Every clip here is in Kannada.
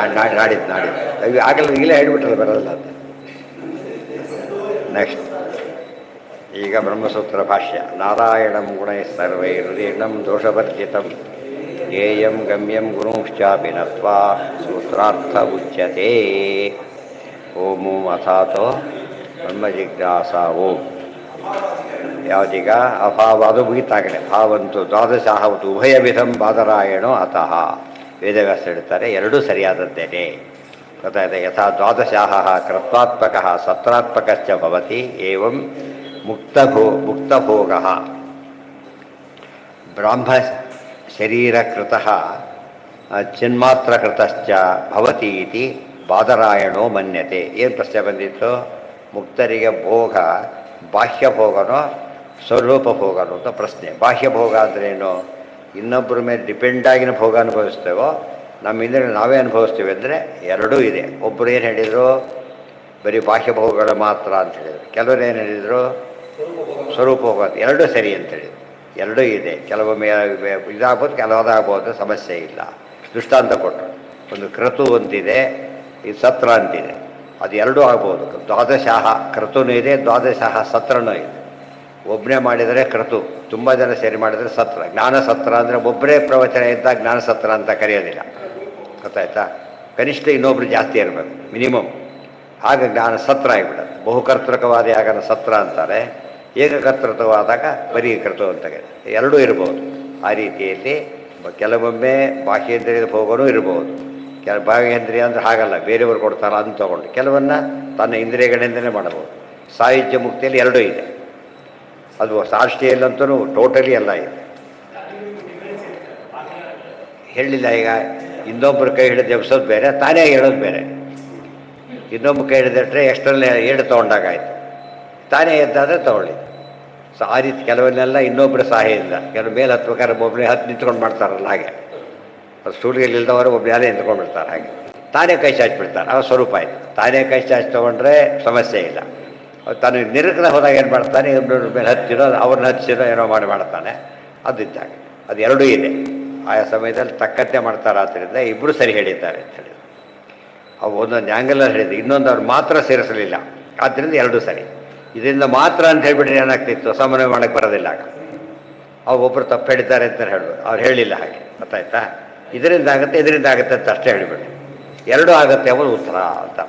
ನಾಡಿದ್ದು ಆಗಲ್ಲ ಈಗಲೇ ಹೇಳ್ಬಿಟ್ರಲ್ಲ ಬರೋಲ್ಲ ಅಂತ. ನೆಕ್ಸ್ಟ್ ಈಗ ಬ್ರಹ್ಮಸೂತ್ರ ಭಾಷ್ಯ. ನಾರಾಯಣಂ ಗುಣೈ ಸರ್ವೈ ಹೃದಯಂ ದೋಷವರ್ಜಿತಂ ಜ್ಞೇಯಂ ಗಮ್ಯಂ ಗುರುಂಶ್ಚಾಪಿ ನತ್ವಾ ಸೂತ್ರಾರ್ಥ ಉಚ್ಯತೆ. ಓಂ ಓಂ ಅಥಾತೋ ಬ್ರಹ್ಮ ಜಿಜ್ಞಾಸ ಓಂ. ಯಾವುದೀಗ ಅಭಾವ ಅದು ಮುಗಿತಾಗಲೇ. ಭಾವಂತು ದ್ವಾದಶಾಹವತು ಉಭಯ ವಿಧಂ ಬಾದರಾಯಣೋ ಅತಃ. ವೇದವ್ಯಾಸ ಹೇಳ್ತಾರೆ ಎರಡೂ ಸರಿಯಾದದ್ದೇನೆ. ಗೊತ್ತಾಯಿತು. ಯಥಾ ದ್ವಾದಶಾಹ ಕೃತ್ವಾತ್ಮಕ ಸತ್ರಾತ್ಮಕಶ್ಚ ಭವತಿ ಏವಂ ಮುಕ್ತಭೋಗ ಬ್ರಾಹ್ಮ ಶರೀರಕೃತಃ ಚಿನ್ಮಾತ್ರಕೃತಶ್ಚ ಭವತಿ ಇತಿ ಬಾದರಾಯಣೋ ಮನ್ಯತೆ. ಏನು ಪ್ರಶ್ನೆ ಬಂದಿತ್ತು? ಮುಕ್ತರಿಗೆ ಭೋಗ ಬಾಹ್ಯಭೋಗನೋ ಸ್ವರೂಪ ಭೋಗನೋ ಅಂತ ಪ್ರಶ್ನೆ. ಬಾಹ್ಯಭೋಗ ಅಂದ್ರೇನು? ಇನ್ನೊಬ್ಬರ ಮೇಲೆ ಡಿಪೆಂಡಾಗಿನ ಭೋಗ ಅನುಭವಿಸ್ತೇವೋ ನಮ್ಮಿಂದ ನಾವೇ ಅನುಭವಿಸ್ತೀವಿ ಅಂದರೆ ಎರಡೂ ಇದೆ. ಒಬ್ಬರು ಏನು ಹೇಳಿದರು? ಬರೀ ಬಾಹ್ಯಭೋಗಗಳು ಮಾತ್ರ ಅಂತ ಹೇಳಿದರು. ಕೆಲವರು ಏನು ಹೇಳಿದರು? ಸ್ವರೂಪ ಭೋಗ ಅಂತ. ಎರಡೂ ಸರಿ ಅಂತೇಳಿದರು. ಎರಡೂ ಇದೆ. ಕೆಲವೊಮ್ಮೆ ಇದಾಗ್ಬೋದು, ಕೆಲವದಾಗ್ಬೋದು, ಸಮಸ್ಯೆ ಇಲ್ಲ. ದೃಷ್ಟಾಂತ ಕೊಟ್ಟರು. ಒಂದು ಕ್ರತು ಅಂತಿದೆ, ಇದು ಸತ್ರ ಅಂತಿದೆ. ಅದು ಎರಡೂ ಆಗ್ಬೋದು. ದ್ವಾದಶಾಹ ಕ್ರತುನೂ ಇದೆ, ದ್ವಾದಶಾಹ ಸತ್ರನೂ ಇದೆ. ಒಬ್ಬನೇ ಮಾಡಿದರೆ ಕ್ರತು, ತುಂಬ ಜನ ಸೇರಿ ಮಾಡಿದರೆ ಸತ್ರ. ಜ್ಞಾನಸತ್ರ ಅಂದರೆ ಒಬ್ಬರೇ ಪ್ರವಚನ ಇದ್ದಾಗ ಜ್ಞಾನಸತ್ರ ಅಂತ ಕರೆಯೋದಿಲ್ಲ. ಗೊತ್ತಾಯ್ತಾ? ಕನಿಷ್ಠ ಇನ್ನೊಬ್ರು ಜಾಸ್ತಿ ಇರಬೇಕು ಮಿನಿಮಮ್. ಆಗ ಜ್ಞಾನಸತ್ರ ಆಗಿಬಿಡೋದು. ಬಹುಕರ್ತೃಕವಾದ ಆಗನ ಸತ್ರ ಅಂತಾರೆ. ಏಕಕರ್ತೃಕವಾದಾಗ ಬರೀ ಕೃತು ಅಂತ ಎರಡೂ ಇರ್ಬೋದು. ಆ ರೀತಿಯಲ್ಲಿ ಕೆಲವೊಮ್ಮೆ ಬಾಹ್ಯೇಂದ್ರಿಯದ ಭೋಗನೂ ಇರ್ಬೋದು. ಬಾಹ್ಯೇಂದ್ರಿಯ ಅಂದರೆ ಹಾಗಲ್ಲ, ಬೇರೆಯವರು ಕೊಡ್ತಾರ ಅಂತ ತೊಗೊಂಡು ಕೆಲವನ್ನ ತನ್ನ ಇಂದ್ರಿಯಗಳಿಂದಲೇ ಮಾಡಬಹುದು. ಸಾಹಿತ್ಯ ಮುಕ್ತಿಯಲ್ಲಿ ಎರಡೂ ಇದೆ. ಅದು ಸಾಷ್ಟಿಯಲ್ಲಂತೂ ಟೋಟಲಿ ಎಲ್ಲ ಇದೆ. ಹೇಳಿಲ್ಲ. ಈಗ ಇನ್ನೊಬ್ಬರು ಕೈ ಹಿಡಿದು ಎಬ್ಸೋದು ಬೇರೆ, ತಾನೇ ಹೇಳೋದು ಬೇರೆ. ಇನ್ನೊಬ್ಬರು ಕೈ ಹಿಡಿದಿಟ್ರೆ ಎಕ್ಸ್ಟ್ರಲ್ ಏಡು ತೊಗೊಂಡಾಗಾಯ್ತು, ತಾನೇ ಎದ್ದಾದರೆ ತೊಗೊಳ್ಳಿ. ಸೊ ಆ ರೀತಿ ಕೆಲವನ್ನೆಲ್ಲ ಇನ್ನೊಬ್ಬರ ಸಹಾಯದಿಂದ, ಕೆಲವು ಮೇಲೆ ಹತ್ಬೇಕಾದ್ರೆ ಒಬ್ಬರೇ ಹತ್ತು ನಿಂತ್ಕೊಂಡು ಮಾಡ್ತಾರಲ್ಲ ಹಾಗೆ. ಅದು ಸ್ಟೂಡಿಯೋಲ್ಲಿಲ್ದವರು ಒಬ್ಬರು ಯಾರೇ ನಿಂತ್ಕೊಂಡ್ಬಿಡ್ತಾರೆ. ಹಾಗೆ ತಾನೇ ಕೈ ಚಾಚಿಬಿಡ್ತಾರೆ. ಅವ ಸ್ವರೂಪ ಆಯಿತು. ತಾನೇ ಕೈ ಚಾಚಿ ತೊಗೊಂಡ್ರೆ ಸಮಸ್ಯೆ ಇಲ್ಲ. ತಾನು ನಿರುಗ್ನ ಹೋದಾಗ ಏನು ಮಾಡ್ತಾನೆ? ಇಬ್ಬರ ಮೇಲೆ ಹತ್ತಿರೋ ಅವ್ರನ್ನ ಹಚ್ಚಿರೋ ಏನೋ ಮಾಡ್ತಾನೆ. ಅದು ಇದ್ದಾಗ ಅದು ಎರಡೂ ಇದೆ. ಆಯಾ ಸಮಯದಲ್ಲಿ ತಕ್ಕಂತೆ ಮಾಡ್ತಾರೆ. ಆದ್ದರಿಂದ ಇಬ್ಬರು ಸರಿ ಹೇಳಿದ್ದಾರೆ ಅಂತ ಹೇಳಿ. ಅವು ಒಂದೊಂದು ಆ್ಯಂಗಲಲ್ಲಿ ಹೇಳಿದ್ರು, ಇನ್ನೊಂದು ಅವ್ರು ಮಾತ್ರ ಸೇರಿಸಲಿಲ್ಲ. ಆದ್ದರಿಂದ ಎರಡೂ ಸರಿ. ಇದರಿಂದ ಮಾತ್ರ ಅಂತ ಹೇಳಿಬಿಟ್ರೆ ಏನಾಗ್ತಿತ್ತು? ಸಮನ್ವಯ ಮಾಡೋಕ್ಕೆ ಬರೋದಿಲ್ಲ. ಆಗ ಅವು ಒಬ್ಬರು ತಪ್ಪು ಹೇಳಿದ್ದಾರೆ ಅಂತ ಹೇಳ್ಬೋದು. ಅವ್ರು ಹೇಳಿಲ್ಲ ಹಾಗೆ. ಗೊತ್ತಾಯ್ತಾ? ಇದರಿಂದ ಆಗುತ್ತೆ, ಇದರಿಂದ ಆಗುತ್ತೆ ಅಂತ ಅಷ್ಟೇ ಹೇಳಿಬಿಡಿ. ಎರಡೂ ಆಗುತ್ತೆ ಅವರು ಉತ್ತರ ಅಂತ.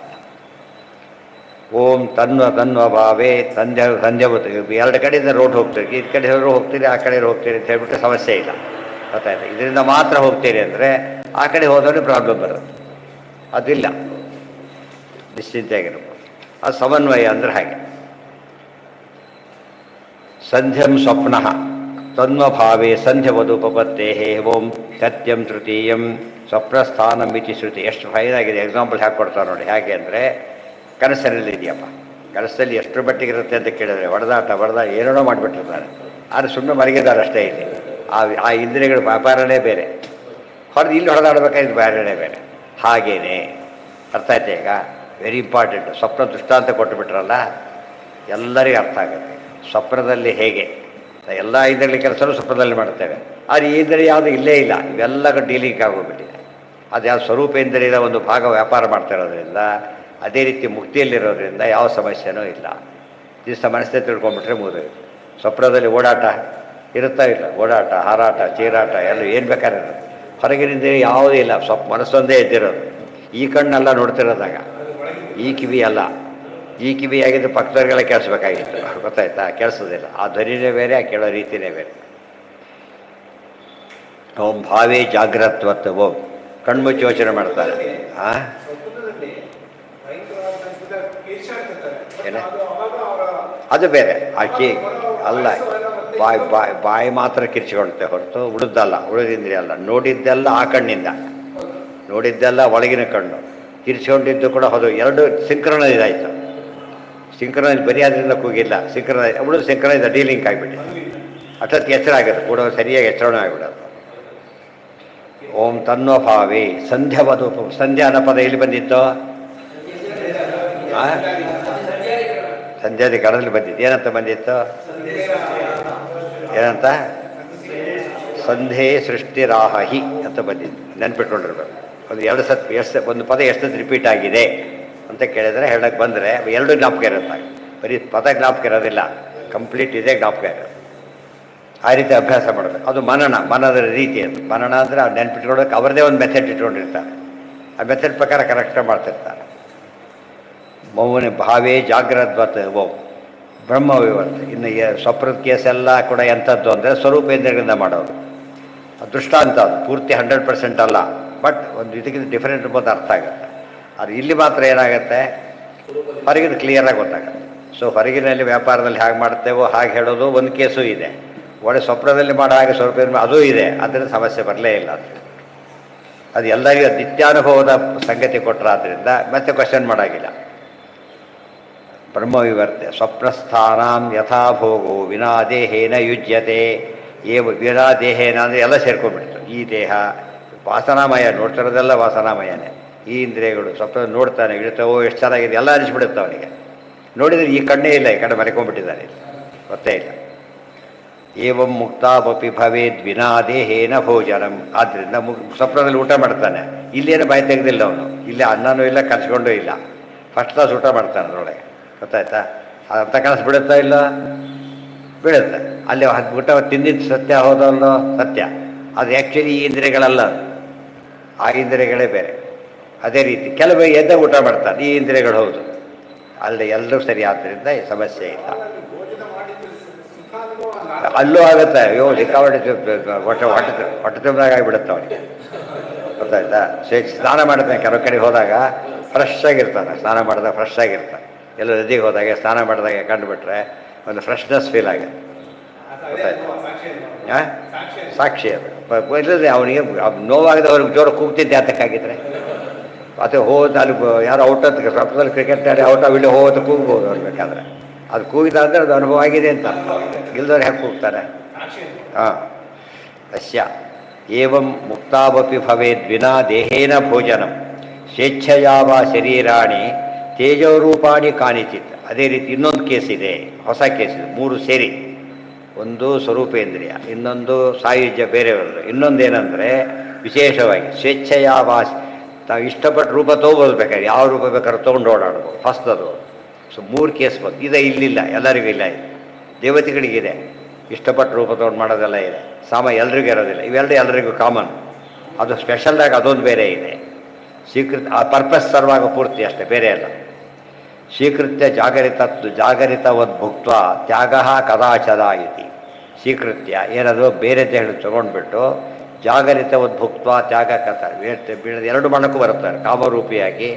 ಓಂ ತನ್ವ ಭಾವೇ ಸಂಧ್ಯಾ ಎರಡು ಕಡೆಯಿಂದ ರೋಡ್ ಹೋಗ್ತೀರಿ, ಈ ಕಡೆ ಹೋಗ್ತೀರಿ, ಆ ಕಡೆ ಹೋಗ್ತೀರಿ ಅಂತ ಹೇಳ್ಬಿಟ್ಟು ಸಮಸ್ಯೆ ಇಲ್ಲ. ಗೊತ್ತಾಯ್ತು? ಇದರಿಂದ ಮಾತ್ರ ಹೋಗ್ತೀರಿ ಅಂದರೆ ಆ ಕಡೆ ಹೋದವರಿಗೆ ಪ್ರಾಬ್ಲಮ್ ಬರುತ್ತೆ. ಅದಿಲ್ಲ, ನಿಶ್ಚಿಂತೆಯಾಗಿರ್ಬೋದು. ಅದು ಸಮನ್ವಯ ಅಂದರೆ ಹಾಗೆ. ಸಂಧ್ಯಂ ಸ್ವಪ್ನ ತನ್ವಭಾವೇ ಸಂಧ್ಯವದುಪಪತ್ತೇ ಓಂ ಸತ್ಯಂ ತೃತೀಯಂ ಸ್ವಪ್ನಸ್ಥಾನಂ ಇತಿ ಶ್ರುತಿ. ಎಷ್ಟು ಫೈನಾಗಿದೆ. ಎಕ್ಸಾಂಪಲ್ ಹಾಕಿ ಕೊಡ್ತಾರೆ ನೋಡಿ. ಹೇಗೆ ಅಂದರೆ ಕನಸಲ್ಲಿ ಇದೆಯಪ್ಪ, ಕನಸಲ್ಲಿ ಎಷ್ಟು ಮಟ್ಟಿಗೆ ಇರುತ್ತೆ ಅಂತ ಕೇಳಿದ್ರೆ ಹೊಡೆದಾಟ ಏನೇನೋ ಮಾಡಿಬಿಟ್ಟಿರ್ತಾರೆ. ಆದರೆ ಸುಮ್ಮನೆ ಮಲಗಿದ್ದಾರೆ ಅಷ್ಟೇ. ಇಲ್ಲಿ ಆ ಇಂದ್ರಿಯಗಳ ವ್ಯಾಪಾರನೇ ಬೇರೆ, ಹೊರದು ಇಲ್ಲಿ ಹೊಡೆದಾಡಬೇಕಾದ್ರೆ ಬೇರೆನೇ ಬೇರೆ. ಹಾಗೇನೆ ಅರ್ಥ ಆಯ್ತು. ಈಗ ವೆರಿ ಇಂಪಾರ್ಟೆಂಟು. ಸ್ವಪ್ನ ದೃಷ್ಟಾಂತ ಕೊಟ್ಟುಬಿಟ್ರಲ್ಲ, ಎಲ್ಲರಿಗೂ ಅರ್ಥ ಆಗುತ್ತೆ. ಸ್ವಪ್ನದಲ್ಲಿ ಹೇಗೆ ಎಲ್ಲ ಇಂದ್ರಿಯ ಕೆಲಸನೂ ಸ್ವಪ್ನದಲ್ಲಿ ಮಾಡ್ತೇವೆ. ಆದರೆ ಈ ಇಂದ್ರಿಯ ಯಾವುದು ಇಲ್ಲೇ ಇಲ್ಲ. ಇವೆಲ್ಲ ಡೀಲಿಂಗ್ ಆಗೋಗ್ಬಿಟ್ಟಿದೆ. ಅದು ಯಾವ ಸ್ವರೂಪ ಇಂದ್ರಿಯದ ಒಂದು ಭಾಗ ವ್ಯಾಪಾರ ಮಾಡ್ತಾ ಇರೋದ್ರಿಂದ, ಅದೇ ರೀತಿ ಮುಕ್ತಿಯಲ್ಲಿರೋದ್ರಿಂದ ಯಾವ ಸಮಸ್ಯೆನೂ ಇಲ್ಲ. ದಿವಸ ಮನಸ್ಸೇ ತಿಳ್ಕೊಂಡ್ಬಿಟ್ರೆ ಮುಗಿದೋಯ್ತು. ಸ್ವಪ್ನದಲ್ಲಿ ಓಡಾಟ ಇರುತ್ತಾ ಇಲ್ಲ? ಓಡಾಟ, ಹಾರಾಟ, ಚೀರಾಟ ಎಲ್ಲ ಏನು ಬೇಕಾದ್ರೆ ಇರೋದು. ಹೊರಗಿನಿಂದ ಯಾವುದೂ ಇಲ್ಲ. ಮನಸ್ಸೊಂದೇ ಎದ್ದಿರೋದು. ಈ ಕಣ್ಣೆಲ್ಲ ನೋಡ್ತಿರೋದಾಗ ಈ ಕಿವಿ ಅಲ್ಲ. ಈ ಕಿವಿ ಆಗಿದ್ದು ಪಕ್ಕದವ್ರಿಗೆಲ್ಲ ಕೇಳಿಸ್ಬೇಕಾಗಿತ್ತು. ಗೊತ್ತಾಯ್ತಾ? ಕೇಳಿಸೋದಿಲ್ಲ. ಆ ಧ್ವನಿನೇ ಬೇರೆ, ಆ ಕೇಳೋ ರೀತಿಯೇ ಬೇರೆ. ಓಂ ಭಾವೇ ಜಾಗ್ರತ್ವತ್. ಓಂ ಕಣ್ಮುಚ್ಚಿ ಯೋಚನೆ ಮಾಡ್ತಾರೆ. ಅದು ಬೇರೆ. ಆಕೆ ಅಲ್ಲ, ಬಾಯಿ ಮಾತ್ರ ಕಿರ್ಚಿಕೊಳುತ್ತೆ ಹೊರತು ಉಳಿದಲ್ಲ, ಉಳಿದಿಂದ್ರಿ ಅಲ್ಲ. ನೋಡಿದ್ದೆಲ್ಲ ಆ ಕಣ್ಣಿಂದ, ನೋಡಿದ್ದೆಲ್ಲ ಒಳಗಿನ ಕಣ್ಣು. ಕಿರ್ಚಿಕೊಂಡಿದ್ದು ಕೂಡ ಹೌದು. ಎರಡು ಸಿಂಕ್ರನೈಸ್ ಆಯಿತು. ಸಿಂಕ್ರನೈಸ್ ಬರೀ ಅದರಿಂದ ಕೂಗಿಲ್ಲ. ಉಳಿದು ಸಿಂಕ್ರನೈಸ್ ಡೀಲಿಂಕ್ ಆಗಿಬಿಟ್ಟಿದೆ. ಅಷ್ಟೊತ್ತಿಗೆ ಎಚ್ಚರ ಆಗುತ್ತೆ ಕೂಡ, ಸರಿಯಾಗಿ ಎಚ್ಚರಣೆ ಆಗಿಬಿಡೋದು. ಓಂ ತನ್ವಭಾವೇ ಸಂಧ್ಯವದು. ಸಂಧ್ಯಾ ಅನ್ನೋ ಪದ ಎಲ್ಲಿ ಬಂದಿತ್ತು? ಸಂಧ್ಯಾದಿ ಕಡದಲ್ಲಿ ಬಂದಿತ್ತು. ಏನಂತ ಬಂದಿತ್ತು? ಏನಂತ? ಸಂಧೇ ಸೃಷ್ಟಿರಾಹಿ ಅಂತ ಬಂದಿತ್ತು. ನೆನ್ಪಿಟ್ಕೊಂಡಿರ್ಬೇಕು. ಒಂದು ಎರಡು ಸತ್ ಎಷ್ಟು ಒಂದು ಪದ ಎಷ್ಟು ರಿಪೀಟ್ ಆಗಿದೆ ಅಂತ ಕೇಳಿದರೆ ಹೇಳಕ್ಕೆ ಬಂದರೆ ಎರಡು ಜ್ಞಾಪಕ ಇರುತ್ತೆ. ಬರೀ ಪದ ಜ್ಞಾಪಕ ಇರೋದಿಲ್ಲ, ಕಂಪ್ಲೀಟ್ ಇದೆ ಜ್ಞಾಪಕ ಇರೋದು. ಆ ರೀತಿ ಅಭ್ಯಾಸ ಮಾಡಬೇಕು. ಅದು ಮನದ ರೀತಿ ಅದು. ಮನನ ಅಂದರೆ ಅವ್ರು ನೆನ್ಪಿಟ್ಕೊಳ್ಳೋಕೆ ಅವರದೇ ಒಂದು ಮೆಥಡ್ ಇಟ್ಕೊಂಡಿರ್ತಾರೆ. ಆ ಮೆಥಡ್ ಪ್ರಕಾರ ಕರೆಕ್ಟಾಗಿ ಮಾಡ್ತಿರ್ತಾರೆ. ಮೌನ ಭಾವೇ ಜಾಗ್ರದ್ವತ್ ಓಂ ಬ್ರಹ್ಮ ವಿವರ್ತೆ. ಇನ್ನು ಸ್ವಪ್ನದ ಕೇಸೆಲ್ಲ ಕೂಡ ಎಂಥದ್ದು ಅಂದರೆ ಸ್ವರೂಪೇಂದ್ರಗಳಿಂದ ಮಾಡೋದು. ದೃಷ್ಟಾಂತ ಅದು ಪೂರ್ತಿ 100% ಅಲ್ಲ, ಬಟ್ ಒಂದು ಇದಕ್ಕಿಂತ ಡಿಫರೆಂಟ್ ಎಂಬುದು ಅರ್ಥ ಆಗುತ್ತೆ. ಅದು ಇಲ್ಲಿ ಮಾತ್ರ ಏನಾಗುತ್ತೆ, ಹೊರಗಿನ ಕ್ಲಿಯರಾಗಿ ಗೊತ್ತಾಗುತ್ತೆ. ಸೊ ಹೊರಗಿನಲ್ಲಿ ವ್ಯಾಪಾರದಲ್ಲಿ ಹೇಗೆ ಮಾಡ್ತೇವೋ ಹಾಗೆ ಹೇಳೋದು ಒಂದು ಕೇಸು ಇದೆ. ಒಳ್ಳೆ ಸ್ವಪ್ನದಲ್ಲಿ ಮಾಡೋ ಹಾಗೆ ಸ್ವರೂಪೇಂದ್ರ ಅದೂ ಇದೆ. ಅದರಿಂದ ಸಮಸ್ಯೆ ಬರಲೇ ಇಲ್ಲ ಅಂತ. ಅದು ಎಲ್ಲರಿಗೂ ನಿತ್ಯಾನುಭವದ ಸಂಗತಿ ಕೊಟ್ಟರಾದ್ರಿಂದ ಮತ್ತೆ ಕ್ವಶನ್ ಮಾಡೋಂಗಿಲ್ಲ. ಬ್ರಹ್ಮವಿವರ್ತೆ ಸ್ವಪ್ನಸ್ಥಾನಾಂ ಯಥಾಭೋಗೋ ವಿನಾದೇಹೇನ ಯುಜ್ಯತೆ. ವಿನಾದೇಹೇನ ಅಂದರೆ ಎಲ್ಲ ಸೇರ್ಕೊಂಡ್ಬಿಡ್ತು. ಈ ದೇಹ ವಾಸನಾಮಯ, ನೋಡ್ತಿರೋದೆಲ್ಲ ವಾಸನಾಮಯನೇ. ಈ ಇಂದ್ರಿಯಗಳು ಸ್ವಪ್ನ ನೋಡ್ತಾನೆ, ಇಡ್ತಾವೋ ಎಷ್ಟು ಚೆನ್ನಾಗಿದೆ ಎಲ್ಲ ಅನಿಸ್ಬಿಡುತ್ತೆ ಅವನಿಗೆ. ನೋಡಿದರೆ ಈ ಕಣ್ಣೇ ಇಲ್ಲ, ಈ ಕಡೆ ಮರೆಕೊಂಡ್ಬಿಟ್ಟಿದ್ದಾನೆ, ಗೊತ್ತೇ ಇಲ್ಲ. ಏವಂ ಮುಕ್ತಾವಪಿ ಭವೇದ್ ವಿನಾದೇಹೇನ ಭೋಜನಂ. ಆದ್ದರಿಂದ ಸ್ವಪ್ನದಲ್ಲಿ ಊಟ ಮಾಡ್ತಾನೆ, ಇಲ್ಲೇನು ಬಾಯಿ ತೆಗೆದಿಲ್ಲ ಅವನು. ಇಲ್ಲೇ ಅನ್ನನೂ ಇಲ್ಲ, ಕಲಿಸ್ಕೊಂಡೂ ಇಲ್ಲ, ಫಸ್ಟ್ ಕ್ಲಾಸ್ ಊಟ ಮಾಡ್ತಾನೆ ಅದರೊಳಗೆ. ಗೊತ್ತಾಯ್ತಾ? ಅದಂಥ ಕನಸು ಬಿಡುತ್ತಾ ಇಲ್ಲ, ಬೀಳುತ್ತೆ. ಅಲ್ಲಿ ಊಟ ತಿಂದಿದ್ದು ಸತ್ಯ ಹೋದಲ್ಲೋ ಸತ್ಯ. ಅದು ಆ್ಯಕ್ಚುಲಿ ಈ ಇಂದ್ರಿಯಗಳಲ್ಲ, ಆ ಇಂದ್ರಿಯಗಳೇ ಬೇರೆ. ಅದೇ ರೀತಿ ಕೆಲವು ಎದ್ದ ಊಟ ಮಾಡ್ತಾರೆ, ಈ ಇಂದ್ರಿಯಗಳು ಹೌದು. ಅಲ್ಲಿ ಎಲ್ಲರೂ ಸರಿ. ಆದ್ದರಿಂದ ಸಮಸ್ಯೆ ಇಲ್ಲ. ಅಲ್ಲೂ ಆಗುತ್ತೆ. ಅಯ್ಯೋ ಸಿಕ್ಕಾಪಟ್ಟೆ ಹೊಟ್ಟೆ ತುಂಬಿದಾಗ ಆಗಿಬಿಡುತ್ತೆ ಅವನಿಗೆ, ಗೊತ್ತಾಯ್ತಾ? ಸ್ನಾನ ಮಾಡ್ತಾನೆ, ಕೆಲವು ಕಡೆ ಹೋದಾಗ ಫ್ರೆಶ್ ಆಗಿರ್ತಾನೆ. ಸ್ನಾನ ಮಾಡಿದಾಗ ಫ್ರೆಶ್ ಆಗಿರ್ತಾನೆ. ಎಲ್ಲ ನದಿಗೆ ಹೋದಾಗ ಸ್ನಾನ ಮಾಡಿದಾಗ ಕಂಡುಬಿಟ್ರೆ ಒಂದು ಫ್ರೆಶ್ನೆಸ್ ಫೀಲ್ ಆಗುತ್ತೆ, ಗೊತ್ತಾಯ್ತು? ಹಾಂ, ಸಾಕ್ಷಿ ಅದು. ಇಲ್ಲದೆ ಅವನಿಗೆ ನೋವಾಗದವ್ರಿಗೆ ಜೋರ ಕೂಗ್ತಿದ್ದೆ ಅದಕ್ಕಾಗಿದ್ರೆ ಅಥವಾ ಹೋದ ಅಲ್ಲಿ ಯಾರೋ ಔಟ್ ಅಂತ ಸ್ವಪ್ನದಲ್ಲಿ ಕ್ರಿಕೆಟ್ ಆಡಿ ಔಟ್ ಇಲ್ಲಿ ಹೋದ ಕೂಗ್ಬೋದು ಅವ್ರು ಬೇಕಾದ್ರೆ. ಅದು ಕೂಗಿದಾದ್ರೆ ಅದು ಅನುಭವ ಆಗಿದೆ ಅಂತ. ಇಲ್ದವ್ರು ಹೇಗೆ ಕೂಗ್ತಾರೆ? ಹಾಂ. ಅಸ್ಯ ಏವಂ ಮುಕ್ತಾವಪಿ ಭವೇದ್ ವಿನಾ ದೇಹೇನ ಭೋಜನಂ ಸ್ವೇಚ್ಛಯಾವ ಶರೀರಾಣಿ ತೇಜೋರೂಪಾಣಿ ಕಾಣಿಚಿತ್. ಅದೇ ರೀತಿ ಇನ್ನೊಂದು ಕೇಸ್ ಇದೆ, ಹೊಸ ಕೇಸ್ ಇದೆ, ಮೂರು ಸೇರಿ. ಒಂದು ಸ್ವರೂಪೇಂದ್ರಿಯ, ಇನ್ನೊಂದು ಸಾಯುಜ್ಯ ಬೇರೆಯವರು, ಇನ್ನೊಂದೇನೆಂದರೆ ವಿಶೇಷವಾಗಿ ಸ್ವೇಚ್ಛಯಾವ. ನಾವು ಇಷ್ಟಪಟ್ಟು ರೂಪ ತೊಗೋಬೋದು, ಬೇಕಾದ್ರೆ ಯಾವ ರೂಪ ಬೇಕಾದ್ರೂ ತೊಗೊಂಡು ಓಡಾಡ್ಬೋದು, ಹೊಸದದು. ಸೊ ಮೂರು ಕೇಸ್ ಬಂತು. ಇದೆ ಇಲ್ಲಿಲ್ಲ, ಎಲ್ಲರಿಗೂ ಇಲ್ಲ. ಇದೆ ದೇವತೆಗಳಿಗಿದೆ, ಇಷ್ಟಪಟ್ಟು ರೂಪ ತೊಗೊಂಡು ಮಾಡೋದೆಲ್ಲ ಇದೆ. ಎಲ್ರಿಗೂ ಇರೋದಿಲ್ಲ. ಇವೆರಡು ಎಲ್ರಿಗೂ ಕಾಮನ್. ಅದು ಸ್ಪೆಷಲ್ದಾಗ ಅದೊಂದು ಬೇರೆ ಇದೆ. ಸ್ವೀಕೃತ ಆ ಪರ್ಪಸ್ ಸರ್ವಾಗ ಪೂರ್ತಿ ಅಷ್ಟೇ, ಬೇರೆ ಅಲ್ಲ. ಸ್ವೀಕೃತ್ಯ ಜಾಗರಿತವದ್ಭುಕ್ತ ತ್ಯಾಗ ಕದಾಚದ ಇತಿ. ಸ್ವೀಕೃತ್ಯ ಏನದು ಬೇರೆ ದೇಹ ತೊಗೊಂಡ್ಬಿಟ್ಟು ಜಾಗರಿತವದ್ಭುಕ್ತ ತ್ಯಾಗ ಕಥ ಬೀಳದ ಎರಡು ಮಣ್ಣಕ್ಕೂ ಬರುತ್ತಾರೆ. ಕಾಮರೂಪಿಯಾಗಿ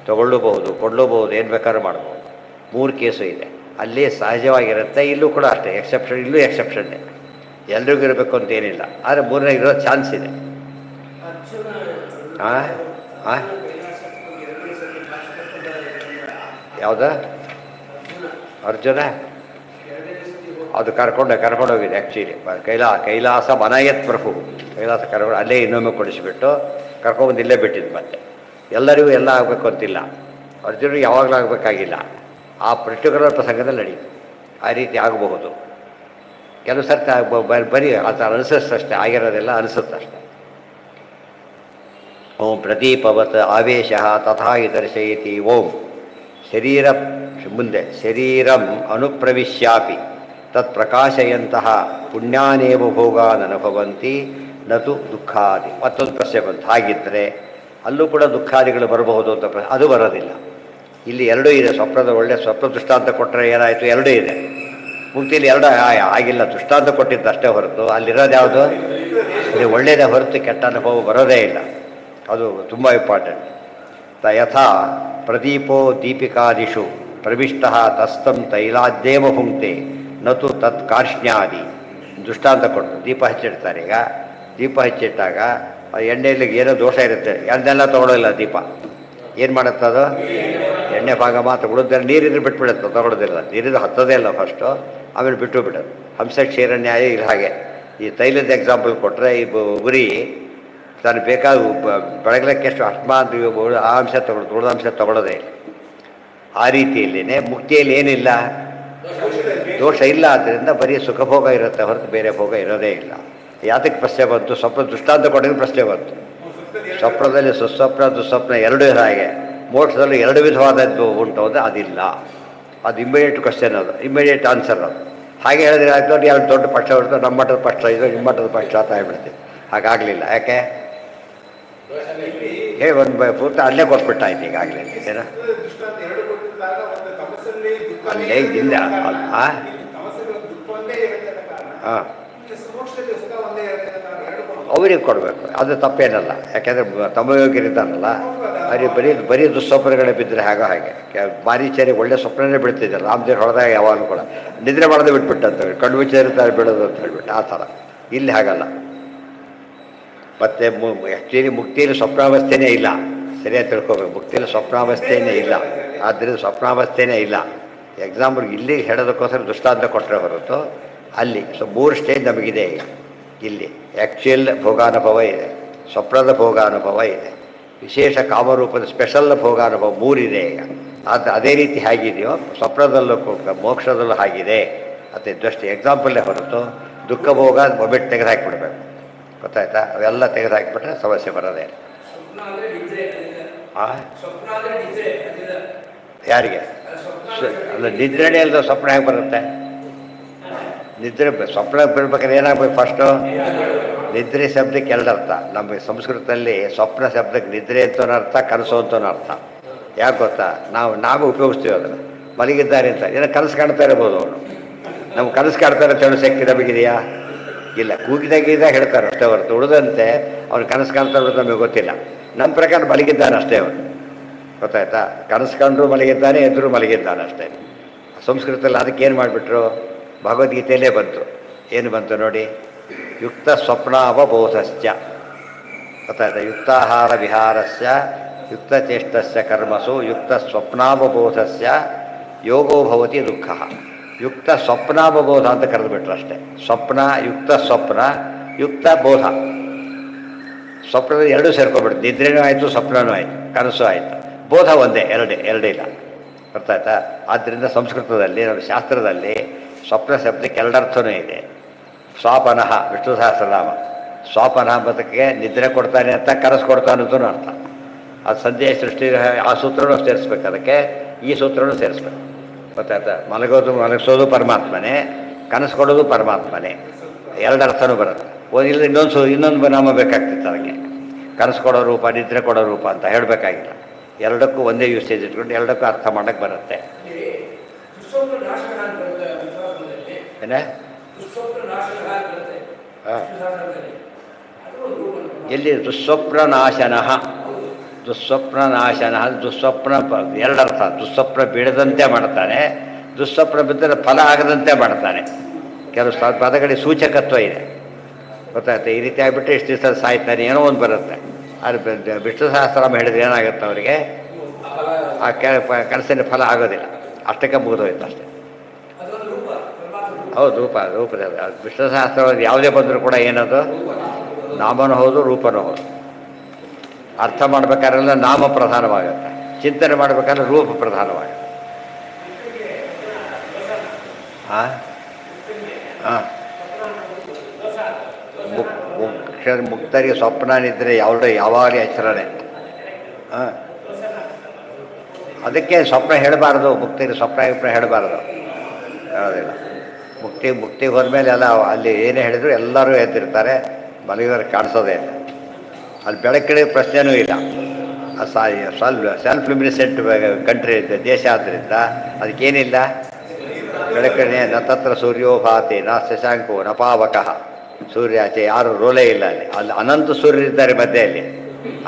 ತಗೊಳ್ಳಬಹುದು, ಕೊಡಲೂಬಹುದು, ಏನು ಬೇಕಾದ್ರೂ ಮಾಡ್ಬೋದು. ಮೂರು ಕೇಸು ಇದೆ. ಅಲ್ಲಿ ಸಹಜವಾಗಿರುತ್ತೆ, ಇಲ್ಲೂ ಕೂಡ ಅಷ್ಟೇ. ಎಕ್ಸೆಪ್ಷನ್, ಇಲ್ಲೂ ಎಕ್ಸೆಪ್ಷನ್ನೇ. ಎಲ್ರಿಗೂ ಇರಬೇಕು ಅಂತೇನಿಲ್ಲ, ಆದರೆ ಮೂರನೇ ಇರೋ ಚಾನ್ಸ್ ಇದೆ. ಹಾಂ ಹಾಂ, ಯಾವುದ ಅರ್ಜುನ ಅದು ಕರ್ಕೊಂಡೋಗಿದೆ ಆ್ಯಕ್ಚುಲಿ. ಕೈಲಾಸ ಮನಯತ್ ಪ್ರಭು, ಕೈಲಾಸ ಕರ್ಕೊಂಡು ಅಲ್ಲೇ ಇನ್ನೊಮ್ಮೆ ಕೊಡಿಸಿಬಿಟ್ಟು ಕರ್ಕೊಂಬಂದು ಇಲ್ಲೇ ಬಿಟ್ಟಿದ್ದು. ಮತ್ತೆ ಎಲ್ಲರಿಗೂ ಎಲ್ಲ ಆಗಬೇಕು ಅಂತಿಲ್ಲ, ಅರ್ಜುನಿಗೆ ಯಾವಾಗಲೂ ಆಗಬೇಕಾಗಿಲ್ಲ. ಆ ಪರ್ಟಿಕ್ಯುಲರ್ ಪ್ರಸಂಗದಲ್ಲಿ ನಡೆಯುತ್ತೆ. ಆ ರೀತಿ ಆಗಬಹುದು. ಕೆಲವು ಸರ್ತಿ ಬರೀ ಆ ಥರ ಅನಿಸುತ್ತಷ್ಟೇ, ಆಗಿರೋದೆಲ್ಲ ಅನಿಸುತ್ತಷ್ಟೆ. ಓಂ ಪ್ರದೀಪವತ್ ಆವೇಶ ತಥಾ ದರ್ಶಯತಿ. ಓಂ ಶರೀರ ಮುಂದೆ ಶರೀರಂ ಅನುಪ್ರವಿಶ್ಯಾಪಿ ತತ್ ಪ್ರಕಾಶಯಂತಹ ಪುಣ್ಯಾನೇವ ಭೋಗಾನ್ ಅನುಭವಂತಿ ನತು ದುಃಖಾದಿ. ಮತ್ತೊಂದು ಪ್ರಶ್ನೆ ಬಂತು, ಹಾಗಿದ್ದರೆ ಅಲ್ಲೂ ಕೂಡ ದುಃಖಾದಿಗಳು ಬರಬಹುದು ಅಂತ ಅದು ಬರೋದಿಲ್ಲ. ಇಲ್ಲಿ ಎರಡೂ ಇದೆ. ಸ್ವಪ್ನದ ಒಳ್ಳೆ ಸ್ವಪ್ನ ದೃಷ್ಟಾಂತ ಕೊಟ್ಟರೆ ಏನಾಯಿತು, ಎರಡೂ ಇದೆ. ಮುಕ್ತಿಯಲ್ಲಿ ಎರಡು ಆಗಿಲ್ಲ, ದೃಷ್ಟಾಂತ ಕೊಟ್ಟಿದ್ದು ಅಷ್ಟೇ ಹೊರತು ಅಲ್ಲಿರೋದು ಯಾವುದು, ಅಲ್ಲಿ ಒಳ್ಳೆಯದೇ ಹೊರತು ಕೆಟ್ಟ ಅನುಭವ ಬರೋದೇ ಇಲ್ಲ. ಅದು ತುಂಬ ಇಂಪಾರ್ಟೆಂಟ್. ಯಥಾ ಪ್ರದೀಪೋ ದೀಪಿಕಾದಿಷು ಪ್ರವಿಷ್ಟ ತಸ್ತಂ ತೈಲಾದ್ಯೇವ ಭುಂಕ್ತೆ ನತು ತತ್ ಕಾರ್ಷ್ಣ್ಯಾದಿ. ದೃಷ್ಟಾಂತ ಕೊಟ್ಟು ದೀಪ ಹಚ್ಚಿಡ್ತಾರೆ. ಈಗ ದೀಪ ಹಚ್ಚಿಟ್ಟಾಗ ಎಣ್ಣೆಯಲ್ಲಿ ಏನೋ ದೋಷ ಇರುತ್ತೆ, ಎಣ್ಣೆಲ್ಲ ತೊಗೊಳ್ಳೋಲ್ಲ. ದೀಪ ಏನು ಮಾಡುತ್ತೆ, ಅದು ಎಣ್ಣೆ ಭಾಗ ಮಾತ್ರ ಉಳಿದ್ರೆ ನೀರಿದ್ರೆ ಬಿಟ್ಬಿಡುತ್ತೆ, ತೊಗೊಳೋದಿಲ್ಲ. ನೀರಿದ್ದು ಹತ್ತೋದೇ ಇಲ್ಲ ಫಸ್ಟು, ಆಮೇಲೆ ಬಿಟ್ಟು ಬಿಡೋದು. ಹಂಸ ಕ್ಷೀರನ್ಯಾಯ ಇಲ್ಲಿ ಹಾಗೆ. ಈ ತೈಲದ ಎಕ್ಸಾಂಪಲ್ ಕೊಟ್ಟರೆ, ಈ ಉರಿ ತಾನು ಬೇಕಾದ ಬೆಳಗ್ಲಕ್ಕೆ ಎಷ್ಟು ಅಷ್ಟ್ಮಾಂತ ಆ ಅಂಶ ತೊಗೊಳ್ಳೋದು, ಉಳಿದ ಅಂಶ ತೊಗೊಳ್ಳೋದೇ ಇಲ್ಲ. ಆ ರೀತಿಯಲ್ಲಿನೇ ಮುಕ್ತಿಯಲ್ಲಿ ಏನಿಲ್ಲ, ದೋಷ ಇಲ್ಲ. ಆದ್ದರಿಂದ ಬರೀ ಸುಖಭೋಗ ಇರುತ್ತೆ ಹೊರತು ಬೇರೆ ಭೋಗ ಇರೋದೇ ಇಲ್ಲ. ಯಾತಕ್ಕೆ ಪ್ರಶ್ನೆ ಬಂತು? ಸ್ವಲ್ಪ ದೃಷ್ಟಾಂತ ಕೊಟ್ಟಿದ್ದು ಪ್ರಶ್ನೆ ಬಂತು. ಸ್ವಪ್ನದಲ್ಲಿ ಸುಸ್ವಪ್ನ ದುಸ್ವಪ್ನ ಎರಡೂ ಹಾಗೆ. ಮೋಕ್ಷದಲ್ಲಿ ಎರಡು ವಿಧವಾದದ್ದು ಉಂಟು ಅಂದರೆ ಅದಿಲ್ಲ. ಅದು ಇಮ್ಮಿಡಿಯೇಟ್ ಕ್ವಶನ್, ಅದು ಇಮ್ಮಿಡಿಯೇಟ್ ಆನ್ಸರ್. ಅದು ಹಾಗೆ ಹೇಳಿದ್ರೆ ಆಯ್ತು ನೋಡಿ, ಎರಡು ದೊಡ್ಡ ಪಕ್ಷ ಹೊರತು ನಮ್ಮ ಮಟ್ಟದ ಪಕ್ಷ ಇದು ನಿಮ್ಮ ಮಟ್ಟದ ಪಕ್ಷ ಅಂತ ಹೇಳ್ಬಿಡ್ತೀವಿ. ಹಾಗಾಗಲಿಲ್ಲ. ಯಾಕೆ ಒಂದು ಪೂರ್ತಿ ಅಲ್ಲೇ ಕೊಟ್ಬಿಟ್ಟಾಯ್ತು ಈಗಾಗಲೇ. ಏನ ಅಲ್ಲೇ ಇಲ್ಲ. ಹಾಂ ಅವ್ರಿಗೆ ಕೊಡಬೇಕು, ಅದು ತಪ್ಪೇನಲ್ಲ. ಯಾಕೆಂದರೆ ತಮಯೋಗಿರಿದ್ದಾನಲ್ಲ, ಬರೀ ದುಸ್ವಪ್ನಗಳೇ ಬಿದ್ದರೆ ಹಾಗೆ ಮಾರೀಚೇರಿ ಒಳ್ಳೆ ಸ್ವಪ್ನನೇ ಬಿಡ್ತಿದ್ದಾರೆ. ರಾಮದೇವ್ರು ಹೊಡೆದಾಗ ಯಾವಾಗಲೂ ಕೂಡ ನಿದ್ರೆ ಮಾಡೋದು ಬಿಟ್ಬಿಟ್ಟಂತ ಕಣ್ಣು ವಿಚಾರಿತಾರೆ ಬಿಡೋದು ಅಂತ ಹೇಳ್ಬಿಟ್ಟು ಆ ಥರ. ಇಲ್ಲಿ ಹಾಗಲ್ಲ. ಮತ್ತು ಆ್ಯಕ್ಚುಲಿ ಮುಕ್ತಿಯಲ್ಲಿ ಸ್ವಪ್ನಾವಸ್ಥೆನೇ ಇಲ್ಲ. ಸರಿಯಾಗಿ ತಿಳ್ಕೊಬೇಕು, ಮುಕ್ತಿಯಲ್ಲಿ ಸ್ವಪ್ನಾವಸ್ಥೆನೇ ಇಲ್ಲ. ಆದ್ದರಿಂದ ಸ್ವಪ್ನಾವಸ್ಥೆನೇ ಇಲ್ಲ. ಎಕ್ಸಾಂಪಲ್ಗೆ ಇಲ್ಲಿ ಹೇಳೋದಕ್ಕೋಸ್ಕರ ದೃಷ್ಟಾಂತ ಕೊಟ್ಟರೆ ಹೊರತು ಅಲ್ಲಿ ಮೂರು ಸ್ಟೇಜ್ ನಮಗಿದೆ ಈಗ. ಇಲ್ಲಿ ಆ್ಯಕ್ಚುಯಲ್ ಭೋಗಾನುಭವ ಇದೆ, ಸ್ವಪ್ನದ ಭೋಗಾನುಭವ ಇದೆ, ವಿಶೇಷ ಕಾಮರೂಪದ ಸ್ಪೆಷಲ್ ಭೋಗಾನುಭವ ಮೂರಿದೆ ಈಗ. ಅದೇ ರೀತಿ ಹೇಗಿದೆಯೋ ಸ್ವಪ್ನದಲ್ಲೂ ಮೋಕ್ಷದಲ್ಲೂ ಹಾಗಿದೆ. ಮತ್ತು ಜಸ್ಟ್ ಎಕ್ಸಾಂಪಲ್ಲೇ ಹೊರತು ದುಃಖ ಭೋಗ ಒಬ್ಬಟ್ಟು ತೆಗೆದು ಹಾಕಿಬಿಡ್ಬೇಕು. ಗೊತ್ತಾಯ್ತಾ? ಅವೆಲ್ಲ ತೆಗೆದು ಹಾಕಿಬಿಟ್ರೆ ಸಮಸ್ಯೆ ಬರೋದೇ. ಯಾರಿಗೆ ಅಲ್ಲ ನಿದ್ರೆನೇ ಅಲ್ಲದ ಸ್ವಪ್ನ ಹೇಗೆ ಬರುತ್ತೆ? ನಿದ್ರೆ ಸ್ವಪ್ನ ಬೀಳ್ಬೇಕಾದ್ರೆ ಏನಾಗಬೇಕು? ಫಸ್ಟು ನಿದ್ರೆ ಶಬ್ದಕ್ಕೆ ಎರಡರ್ಥ. ನಮ್ಮ ಸಂಸ್ಕೃತದಲ್ಲಿ ಸ್ವಪ್ನ ಶಬ್ದಕ್ಕೆ ನಿದ್ರೆ ಅಂತನೂ ಅರ್ಥ, ಕನಸು ಅಂತನೂ ಅರ್ಥ. ಯಾಕೆ ಗೊತ್ತಾ? ನಾವು ಉಪಯೋಗಿಸ್ತೀವಿ ಅದನ್ನು. ಮಲಗಿದ್ದಾರೆ ಅಂತ ಏನೋ ಕನಸು ಕಾಣ್ತಾ ಇರ್ಬೋದು ಅವನು. ನಮ್ಗೆ ಕನಸು ಕಾಣ್ತಾರೆ ಅಂತ ಹೇಳೋ ಶಕ್ತಿ ನಮಗಿದೆಯಾ? ಇಲ್ಲ. ಕೂಗಿದಾಗ ಹೇಳ್ತಾರೆ ಅಷ್ಟೇ ಹೊರತು ಉಳಿದಂತೆ ಅವ್ನು ಕನಸು ಕಾಣ್ತಾ ಇರೋದು ನಮಗೆ ಗೊತ್ತಿಲ್ಲ. ನಮ್ಮ ಪ್ರಕಾರ ಮಲಗಿದ್ದಾನೆ ಅಷ್ಟೇ ಅವನು. ಗೊತ್ತಾಯ್ತಾ? ಕನಸು ಕಂಡ್ರು ಮಲಗಿದ್ದಾನೆ, ಎದುರು ಮಲಗಿದ್ದಾನೆ ಅಷ್ಟೇ. ಸಂಸ್ಕೃತದಲ್ಲಿ ಅದಕ್ಕೆ ಏನು ಮಾಡಿಬಿಟ್ರು? ಭಗವದ್ಗೀತೆಯಲ್ಲೇ ಬಂತು. ಏನು ಬಂತು ನೋಡಿ? ಯುಕ್ತ ಸ್ವಪ್ನಾವಬೋಧಶ್ಚ. ಗೊತ್ತಾಯ್ತಾ? ಯುಕ್ತಾಹಾರ ವಿಹಾರಸ್ಯ ಯುಕ್ತಚೇಷ್ಟಸ್ಯ ಕರ್ಮಸು ಯುಕ್ತ ಸ್ವಪ್ನಾವಬೋಧಸ್ಯ ಯೋಗೋ ಭವತಿ ದುಃಖ. ಯುಕ್ತ ಸ್ವಪ್ನಾವಬೋಧ ಅಂತ ಕರೆದುಬಿಟ್ರು ಅಷ್ಟೇ. ಸ್ವಪ್ನ, ಯುಕ್ತ ಸ್ವಪ್ನ, ಯುಕ್ತ ಬೋಧ. ಸ್ವಪ್ನದ ಎರಡೂ ಸೇರ್ಕೊಬಿಡ್ತು. ನಿದ್ರೆನೂ ಆಯಿತು, ಸ್ವಪ್ನನೂ ಆಯಿತು, ಕನಸು ಆಯಿತು. ಬೋಧ ಒಂದೇ, ಎರಡೇ ಇಲ್ಲ. ಗೊತ್ತಾಯ್ತಾ? ಆದ್ದರಿಂದ ಸಂಸ್ಕೃತದಲ್ಲಿ ನಮ್ಮ ಶಾಸ್ತ್ರದಲ್ಲಿ ಸ್ವಪ್ನ ಶಬ್ದಕ್ಕೆ ಎರಡರ್ಥನೂ ಇದೆ. ಸ್ವಾಪನಃ ವಿಷ್ಣು ಸಹಸ್ರನಾಮ. ಸ್ವಾಪನ ಬದುಕಿಗೆ ನಿದ್ರೆ ಕೊಡ್ತಾನೆ ಅಂತ, ಕನಸು ಕೊಡ್ತಾನೆ ಅಂತಲೂ ಅರ್ಥ. ಅದು ಸಂಧ್ಯೆ ಸೃಷ್ಟಿ ಆ ಸೂತ್ರನೂ ಸೇರಿಸ್ಬೇಕು, ಅದಕ್ಕೆ ಈ ಸೂತ್ರನೂ ಸೇರಿಸ್ಬೇಕು. ಗೊತ್ತಾಯ್ತಾ? ಮಲಗಿಸೋದು ಪರಮಾತ್ಮನೇ, ಕನಸು ಕೊಡೋದು ಪರಮಾತ್ಮನೇ. ಎರಡರ್ಥನೂ ಬರುತ್ತೆ. ಇಲ್ಲ ಇನ್ನೊಂದು ನಾಮ ಬೇಕಾಗ್ತಿತ್ತು ಅದಕ್ಕೆ. ಕನಸು ಕೊಡೋ ರೂಪ, ನಿದ್ರೆ ಕೊಡೋ ರೂಪ ಅಂತ ಹೇಳಬೇಕಾಗಿಲ್ಲ. ಎರಡಕ್ಕೂ ಒಂದೇ ಯೂಸೇಜ್ ಇಟ್ಕೊಂಡು ಎರಡಕ್ಕೂ ಅರ್ಥ ಮಾಡೋಕ್ಕೆ ಬರುತ್ತೆ. ಏನೇ ಎಲ್ಲಿ ದುಸ್ವಪ್ನ ನಾಶನ? ದುಸ್ವಪ್ನ ಎರಡರ್ಥ. ದುಸ್ವಪ್ನ ಬೀಳದಂತೆ ಮಾಡ್ತಾನೆ, ದುಸ್ವಪ್ನ ಬಿದ್ದರೆ ಫಲ ಆಗದಂತೆ ಮಾಡ್ತಾನೆ. ಕೆಲವು ಪದಗಳಿಗೆ ಸೂಚಕತ್ವ ಇದೆ. ಗೊತ್ತಾಯ್ತು? ಈ ರೀತಿ ಆಗಿಬಿಟ್ರೆ ಇಷ್ಟು ದಿವಸ ಸಾಯ್ತಾನೆ, ಏನೋ ಒಂದು ಬರುತ್ತೆ. ಅದು ವಿಷ್ಣು ಸಹಸ್ರನಾಮ ಹೇಳಿದ್ರೆ ಏನಾಗುತ್ತೆ ಅವರಿಗೆ? ಆ ಕೆಲಸದ ಫಲ ಆಗೋದಿಲ್ಲ, ಅಷ್ಟಕ್ಕೆ ಮುಗಿದೋಯ್ತು ಅಷ್ಟೇ. ಹೌದು, ರೂಪದ ವಿಷ್ಣು ಸಹಸ್ರ ಯಾವುದೇ ಬಂದರೂ ಕೂಡ ಏನದು? ನಾಮನೂ ಹೌದು, ರೂಪನೂ ಹೌದು. ಅರ್ಥ ಮಾಡ್ಬೇಕಾದ್ರೆಲ್ಲ ನಾಮ ಪ್ರಧಾನವಾಗುತ್ತೆ, ಚಿಂತನೆ ಮಾಡಬೇಕಾದ್ರೆ ರೂಪ ಪ್ರಧಾನವಾಗುತ್ತೆ. ಹಾಂ ಹಾಂ ಮುಕ್ತರಿಗೆ ಸ್ವಪ್ನ ನಿದ್ರೆ ಯಾವಾಗಲೂ ಎಚ್ಚರನೇ. ಹಾಂ, ಅದಕ್ಕೆ ಸ್ವಪ್ನ ಹೇಳಬಾರ್ದು. ಮುಕ್ತಿಗೆ ಸ್ವಪ್ನ ಹೇಳಬಾರ್ದು, ಹೇಳೋದಿಲ್ಲ. ಮುಕ್ತಿಗೆ ಹೋದ್ಮೇಲೆ ಎಲ್ಲ ಅಲ್ಲಿ ಏನೇ ಹೇಳಿದ್ರು ಎಲ್ಲರೂ ಎದ್ದಿರ್ತಾರೆ, ಮಲಗಿದವ್ರು ಕಾಣಿಸೋದೇ ಇಲ್ಲ. ಅಲ್ಲಿ ಬೆಳಕಿನ ಪ್ರಶ್ನೆನೂ ಇಲ್ಲ. ಸೆಲ್ಫ್ ಲ್ಯುಮಿನೆಸೆಂಟ್ ಕಂಟ್ರಿ ದೇಶ ಆದ್ದರಿಂದ ಅದಕ್ಕೇನಿಲ್ಲ ಬೆಳಕನೆ. ನ ತತ್ರ ಸೂರ್ಯೋಭಾತಿ ನ ಶಶಾಂಕೋ ನ ಪಾವಕಃ. ಸೂರ್ಯಾಚೆ ಯಾರು ರೋಲೇ ಇಲ್ಲ ಅಲ್ಲಿ ಅನಂತ ಸೂರ್ಯರಿದ್ದಾರೆ ಮಧ್ಯೆಯಲ್ಲಿ,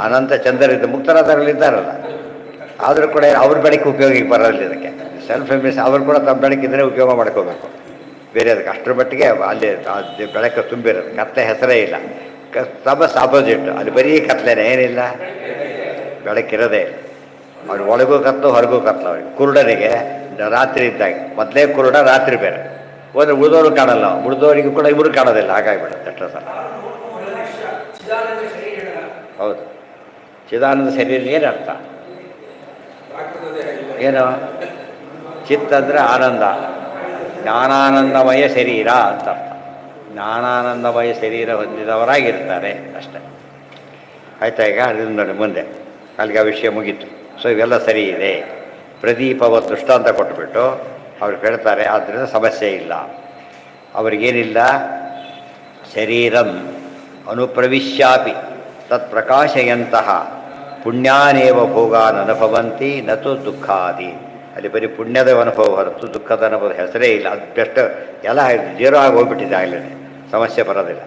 ಅನಂತ ಚಂದ್ರರಿದ್ದ ಮುಕ್ತರಾದವರಲ್ಲಿದ್ದಾರಲ್ಲ. ಆದರೂ ಕೂಡ ಅವ್ರ ಬೆಳಕು ಉಪಯೋಗಕ್ಕೆ ಬರೋಲ್ಲ ಇದಕ್ಕೆ. ಸೆಲ್ಫ್ ಲ್ಯುಮಿನೆಸ್ ಅವರು ಕೂಡ ತಮ್ಮ ಬೆಳಕಿದ್ರೆ ಉಪಯೋಗ ಮಾಡ್ಕೋಬೇಕು. ಬೇರೆ ಅದಕ್ಕೆ ಅಷ್ಟರ ಮಟ್ಟಿಗೆ ಅಲ್ಲಿ ಬೆಳಕು ತುಂಬಿರೋದು. ಕತ್ಲೆ ಹೆಸರೇ ಇಲ್ಲ. ತಮಸ್ ಆಪೋಸಿಟ್, ಅಲ್ಲಿ ಬರೀ ಕತ್ಲೆನೇ, ಏನಿಲ್ಲ, ಬೆಳಕಿರೋದೇ ಇಲ್ಲ. ಅವ್ರಿಗೆ ಒಳಗೂ ಕತ್ಲು, ಹೊರಗೂ ಕತ್ಲು. ಅವ್ರಿಗೆ ಕುರುಡನಿಗೆ ರಾತ್ರಿ ಇದ್ದಾಗ ಮೊದಲೇ ಕುರುಡ, ರಾತ್ರಿ ಬೇರೆ. ಹೋದ್ರೆ ಉಳಿದವರು ಕಾಣಲ್ಲ, ಉಳಿದವರಿಗೂ ಕೂಡ ಇವರು ಕಾಣೋದಿಲ್ಲ. ಹಾಗಾಗಿಬಿಡುತ್ತೆ ಎಷ್ಟೋ ಸಲ. ಹೌದು, ಚಿದಾನಂದ ಶರೀರ ಏನರ್ಥ? ಏನು? ಚಿತ್ ಅಂದರೆ ಆನಂದ, ಜ್ಞಾನಾನಂದಮಯ ಶರೀರ ಅಂತ ಅರ್ಥ. ಜ್ಞಾನಾನಂದಮಯ ಶರೀರ ಹೊಂದಿದವರಾಗಿರ್ತಾರೆ ಅಷ್ಟೆ. ಆಯ್ತಾ? ಈಗ ಅದರಿಂದ ಮುಂದೆ ಅಲ್ಲಿಗೆ ಆ ವಿಷಯ ಮುಗೀತು. ಸೊ ಇವೆಲ್ಲ ಸರಿ ಇದೆ. ಪ್ರದೀಪವ ದೃಷ್ಟಾಂತ ಕೊಟ್ಟುಬಿಟ್ಟು ಅವ್ರು ಹೇಳ್ತಾರೆ, ಆದ್ದರಿಂದ ಸಮಸ್ಯೆ ಇಲ್ಲ. ಅವ್ರಿಗೇನಿಲ್ಲ, ಶರೀರಂ ಅನುಪ್ರವಿಶ್ಯಾಪಿ ತತ್ ಪ್ರಕಾಶಯಂತಹ ಪುಣ್ಯಾನೇವ ಭೋಗಾನ್ ಅನುಭವಂತಿ ನತು ದುಃಖಾದಿ. ಅಲ್ಲಿ ಬರೀ ಪುಣ್ಯದ ಅನುಭವ ಹೊರತು ದುಃಖದ ಅನುಭವದ ಹೆಸರೇ ಇಲ್ಲ. ಅದು ಬೆಸ್ಟ್, ಎಲ್ಲ ಜೀರೋ ಆಗಿ ಹೋಗ್ಬಿಟ್ಟಿದೆ ಆಗಲೇ, ಸಮಸ್ಯೆ ಬರೋದಿಲ್ಲ.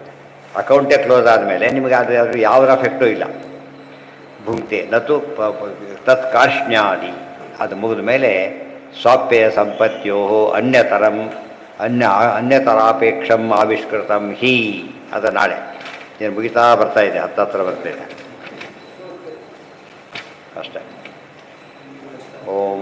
ಅಕೌಂಟೇ ಕ್ಲೋಸ್ ಆದಮೇಲೆ ನಿಮಗೆ ಅದು ಯಾವ ಎಫೆಕ್ಟೂ ಇಲ್ಲ. ಭುಂಕ್ತೆ ನತು ತತ್ ಕಾರ್ಷ್ಣ್ಯಾದಿ, ಅದು ಮುಗಿದ ಮೇಲೆ ಸ್ವಾಪ್ಯ ಸಂಪತ್ಯೋ ಅನ್ಯತರಂ ಅನ್ಯತರಾಪೇಕ್ಷಂ ಆವಿಷ್ಕೃತಂ ಹೀ. ಅದು ನಾಳೆ ಏನು ಮುಗಿತಾ ಬರ್ತಾ ಇದೆ, ಹತ್ತತ್ರ ಬರ್ತಾ ಇದೆ ಅಷ್ಟೇ. ಓಂ